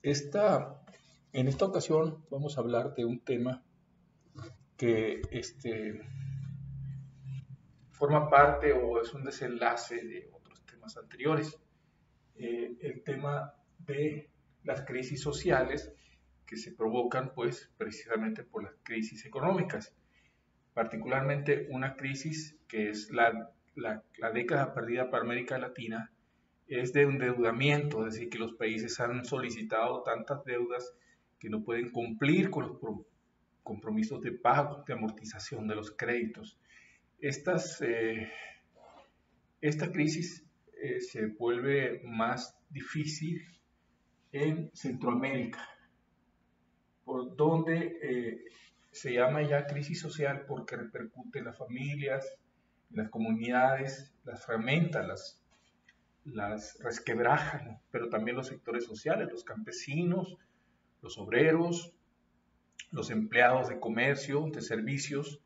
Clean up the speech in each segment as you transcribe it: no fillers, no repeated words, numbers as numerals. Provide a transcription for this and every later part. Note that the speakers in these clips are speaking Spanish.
Esta, en esta ocasión vamos a hablar de un tema que forma parte o es un desenlace de otros temas anteriores. El tema de las crisis sociales que se provocan pues precisamente por las crisis económicas, particularmente una crisis que es la década perdida para América Latina, es de endeudamiento, es decir, que los países han solicitado tantas deudas que no pueden cumplir con los compromisos de pago, de amortización de los créditos. Esta crisis se vuelve más difícil en Centroamérica, por donde se llama ya crisis social porque repercute en las familias, en las comunidades, las fragmenta, las resquebrajan, pero también los sectores sociales, los campesinos, los obreros, los empleados de comercio, de servicios,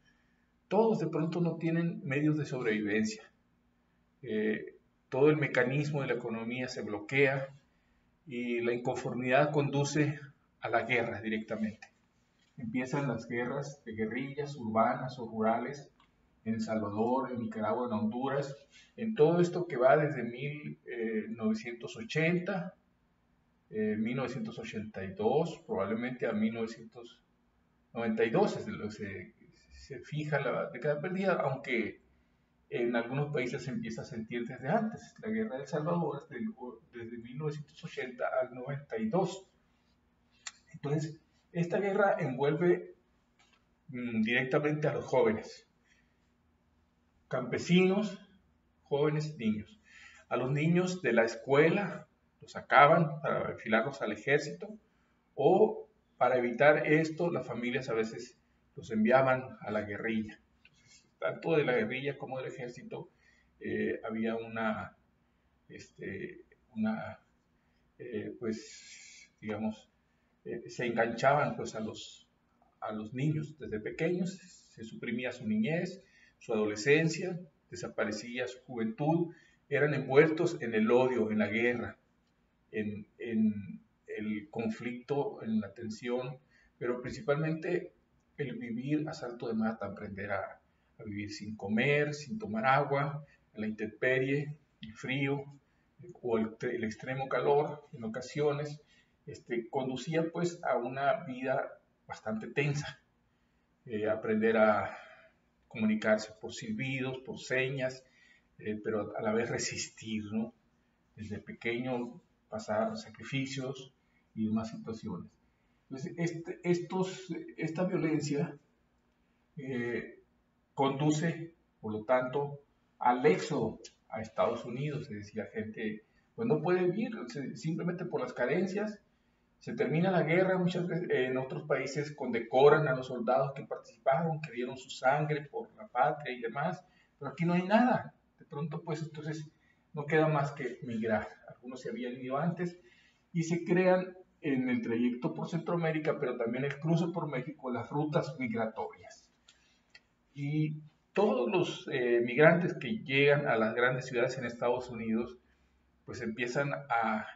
todos de pronto no tienen medios de sobrevivencia. Todo el mecanismo de la economía se bloquea y la inconformidad conduce a la guerra directamente. Empiezan las guerras de guerrillas urbanas o rurales en El Salvador, en Nicaragua, en Honduras, en todo esto que va desde 1980, 1982, probablemente a 1992, se fija la década perdida, aunque en algunos países se empieza a sentir desde antes. La guerra de El Salvador es desde 1980 al 92. Entonces, esta guerra envuelve directamente a los jóvenes, campesinos, jóvenes, niños. A los niños de la escuela los sacaban para enfilarlos al ejército, o para evitar esto las familias a veces los enviaban a la guerrilla. Entonces, tanto de la guerrilla como del ejército había pues, digamos, se enganchaban pues a los niños desde pequeños, se suprimía su niñez, su adolescencia, desaparecía su juventud, eran envueltos en el odio, en la guerra, en el conflicto, en la tensión, pero principalmente el vivir a salto de mata, aprender a vivir sin comer, sin tomar agua, en la intemperie, el frío o el extremo calor en ocasiones, conducía pues a una vida bastante tensa. Aprender a comunicarse por silbidos, por señas, pero a la vez resistir, ¿no? Desde pequeño pasar sacrificios y demás situaciones. Entonces, esta violencia eh, conduce, por lo tanto, al éxodo a Estados Unidos. Es decir, la gente pues, no puede vivir simplemente por las carencias. Se termina la guerra, muchas veces en otros países condecoran a los soldados que participaron, que dieron su sangre por la patria y demás, pero aquí no hay nada. De pronto, pues entonces no queda más que migrar. Algunos se habían ido antes y se crean en el trayecto por Centroamérica, pero también el cruce por México, las rutas migratorias. Y todos los migrantes que llegan a las grandes ciudades en Estados Unidos, pues empiezan a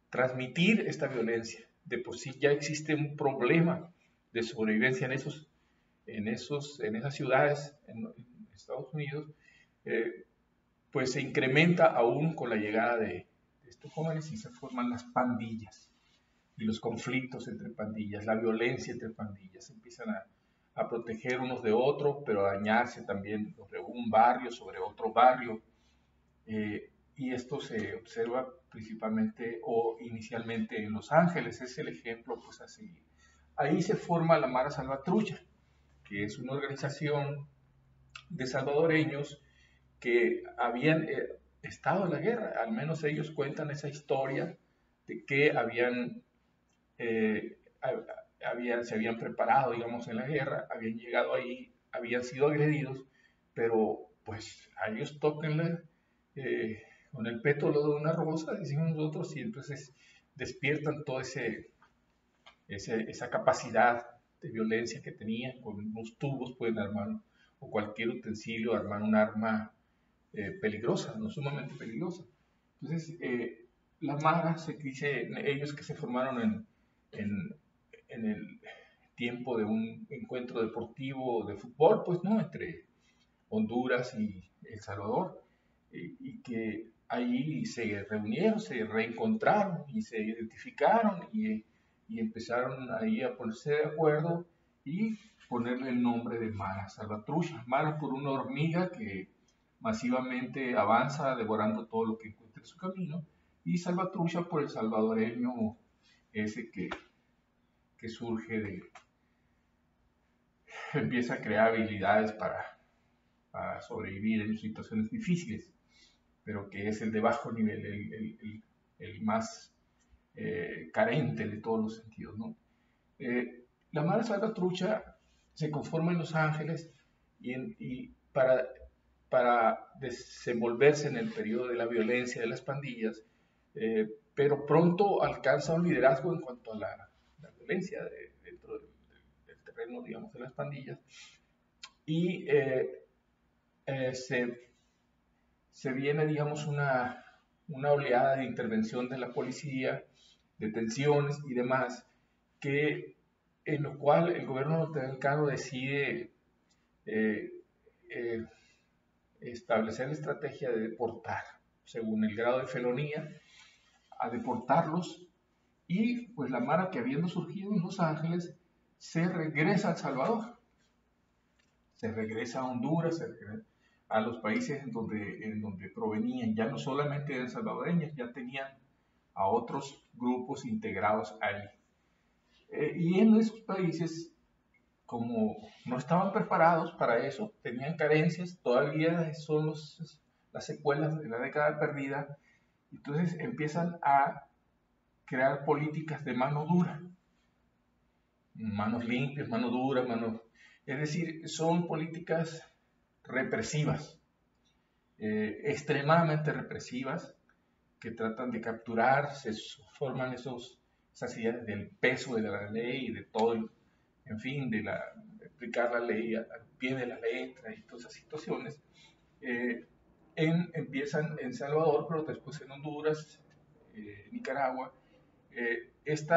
transmitir esta violencia. De por sí ya existe un problema de sobrevivencia en esas ciudades en Estados Unidos, pues se incrementa aún con la llegada de estos jóvenes y se forman las pandillas y los conflictos entre pandillas, la violencia entre pandillas, se empiezan a proteger unos de otros, pero a dañarse también los de un barrio sobre otro barrio. Y esto se observa principalmente o inicialmente en Los Ángeles, es el ejemplo pues a seguir. Ahí se forma la Mara Salvatrucha, que es una organización de salvadoreños que habían estado en la guerra, al menos ellos cuentan esa historia de que eh, se habían preparado, digamos, en la guerra, habían llegado ahí, habían sido agredidos, pero pues a ellos tóquenle con el pétalo de una rosa, decimos nosotros, y entonces despiertan toda esa capacidad de violencia que tenían, con unos tubos pueden armar, o cualquier utensilio, armar un arma peligrosa, no sumamente peligrosa. Entonces, la Mara, se dice ellos que se formaron en el tiempo de un encuentro deportivo de fútbol, pues, ¿no? Entre Honduras y El Salvador, y que ahí se reunieron, se reencontraron y se identificaron y empezaron ahí a ponerse de acuerdo y ponerle el nombre de Mara Salvatrucha. Mara por una hormiga que masivamente avanza devorando todo lo que encuentra en su camino, y Salvatrucha por el salvadoreño ese que surge empieza a crear habilidades para sobrevivir en situaciones difíciles, pero que es el de bajo nivel, el más carente de todos los sentidos, ¿no? La Mara Salvatrucha se conforma en Los Ángeles y para desenvolverse en el periodo de la violencia de las pandillas, pero pronto alcanza un liderazgo en cuanto a la violencia dentro del terreno, digamos, de las pandillas, y se viene, digamos, una oleada de intervención de la policía, detenciones y demás, en lo cual el gobierno norteamericano decide eh, eh, establecer la estrategia de deportar, según el grado de felonía, a deportarlos, y pues la Mara, que habiendo surgido en Los Ángeles, se regresa a El Salvador, se regresa a Honduras, se regresa a los países en donde provenían, ya no solamente de salvadoreños, ya tenían a otros grupos integrados ahí. Y en esos países, como no estaban preparados para eso, tenían carencias, todavía son las secuelas de la década perdida, entonces empiezan a crear políticas de mano dura, manos limpias, mano dura, es decir, son políticas represivas, extremadamente represivas, que tratan de capturar, se forman esas ideas del peso de la ley y de todo, en fin, de aplicar la ley al pie de la letra y todas esas situaciones. Empiezan en Salvador, pero después en Honduras, Nicaragua. Este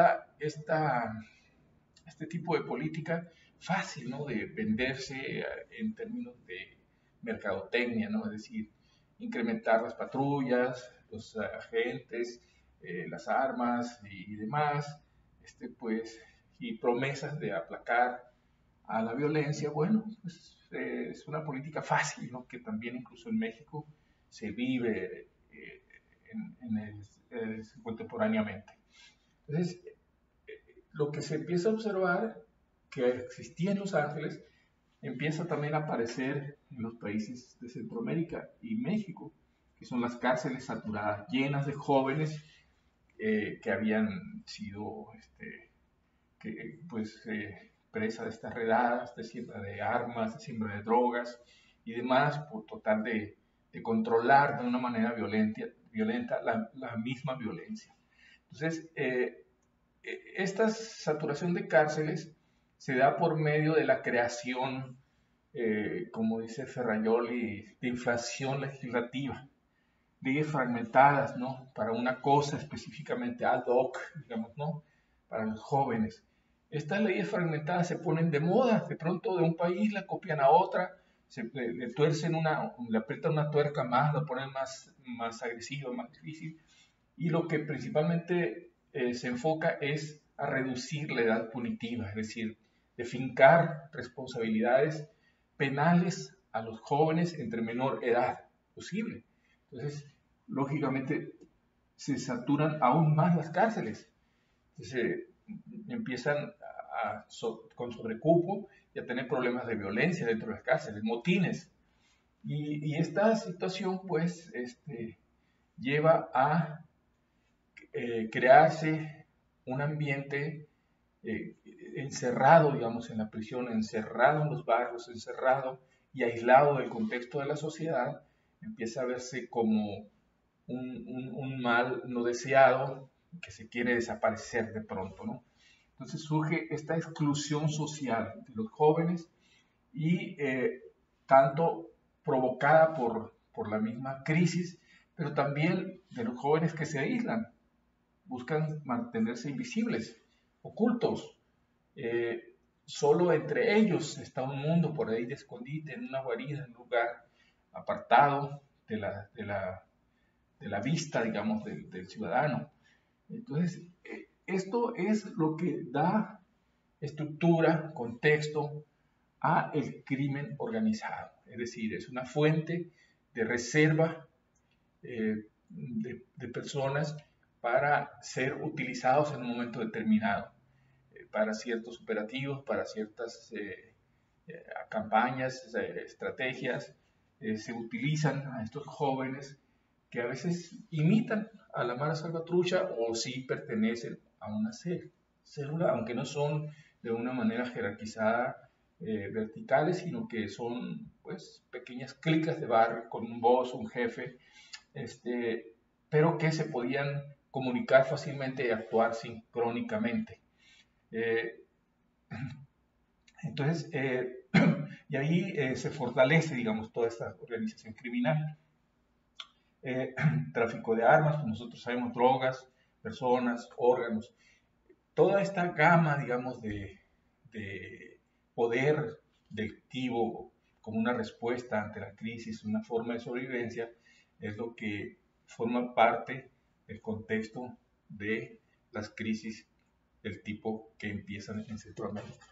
tipo de política fácil, ¿no? De venderse en términos de mercadotecnia, ¿no? Es decir, incrementar las patrullas, los agentes, las armas y demás, pues, y promesas de aplacar a la violencia. Bueno, pues, es una política fácil, ¿no? Que también incluso en México se vive contemporáneamente. Entonces, lo que se empieza a observar que existía en Los Ángeles empieza también a aparecer en los países de Centroamérica y México, que son las cárceles saturadas, llenas de jóvenes que habían sido presa de estas redadas, de siembra de armas, de siembra de drogas y demás, por tratar de controlar de una manera violenta la misma violencia. Entonces, esta saturación de cárceles se da por medio de la creación, como dice Ferrajoli, de inflación legislativa, leyes fragmentadas, ¿no? Para una cosa específicamente ad hoc, digamos, ¿no? Para los jóvenes. Estas leyes fragmentadas se ponen de moda, de pronto de un país la copian a otra, le tuercen le aprietan una tuerca más, la ponen más agresiva, más difícil, y lo que principalmente se enfoca es a reducir la edad punitiva, es decir, de fincar responsabilidades penales a los jóvenes entre menor edad posible. Entonces, lógicamente, se saturan aún más las cárceles. Entonces, empiezan con sobrecupo y a tener problemas de violencia dentro de las cárceles, motines. Y esta situación, pues, lleva a crearse un ambiente encerrado, digamos, en la prisión, encerrado en los barrios, encerrado y aislado del contexto de la sociedad, empieza a verse como un mal no deseado que se quiere desaparecer de pronto, ¿no? Entonces surge esta exclusión social de los jóvenes y tanto provocada por la misma crisis, pero también de los jóvenes que se aíslan. buscan mantenerse invisibles, ocultos. Solo entre ellos está un mundo por ahí de escondite, en una guarida, en un lugar apartado de la vista, digamos, del ciudadano. Entonces, esto es lo que da estructura, contexto a el crimen organizado. Es decir, es una fuente de reserva de personas para ser utilizados en un momento determinado, para ciertos operativos, para ciertas campañas, estrategias. Se utilizan a estos jóvenes que a veces imitan a la Mara Salvatrucha o sí pertenecen a una célula, aunque no son de una manera jerarquizada verticales, sino que son pues pequeñas clicas de barrio con un boss, un jefe, pero que se podían comunicar fácilmente y actuar sincrónicamente. Entonces, y ahí se fortalece, digamos, toda esta organización criminal. Tráfico de armas, pues nosotros sabemos, drogas, personas, órganos, toda esta gama, digamos, de poder delictivo como una respuesta ante la crisis, una forma de sobrevivencia, es lo que forma parte del contexto de las crisis del tipo que empiezan en Centroamérica.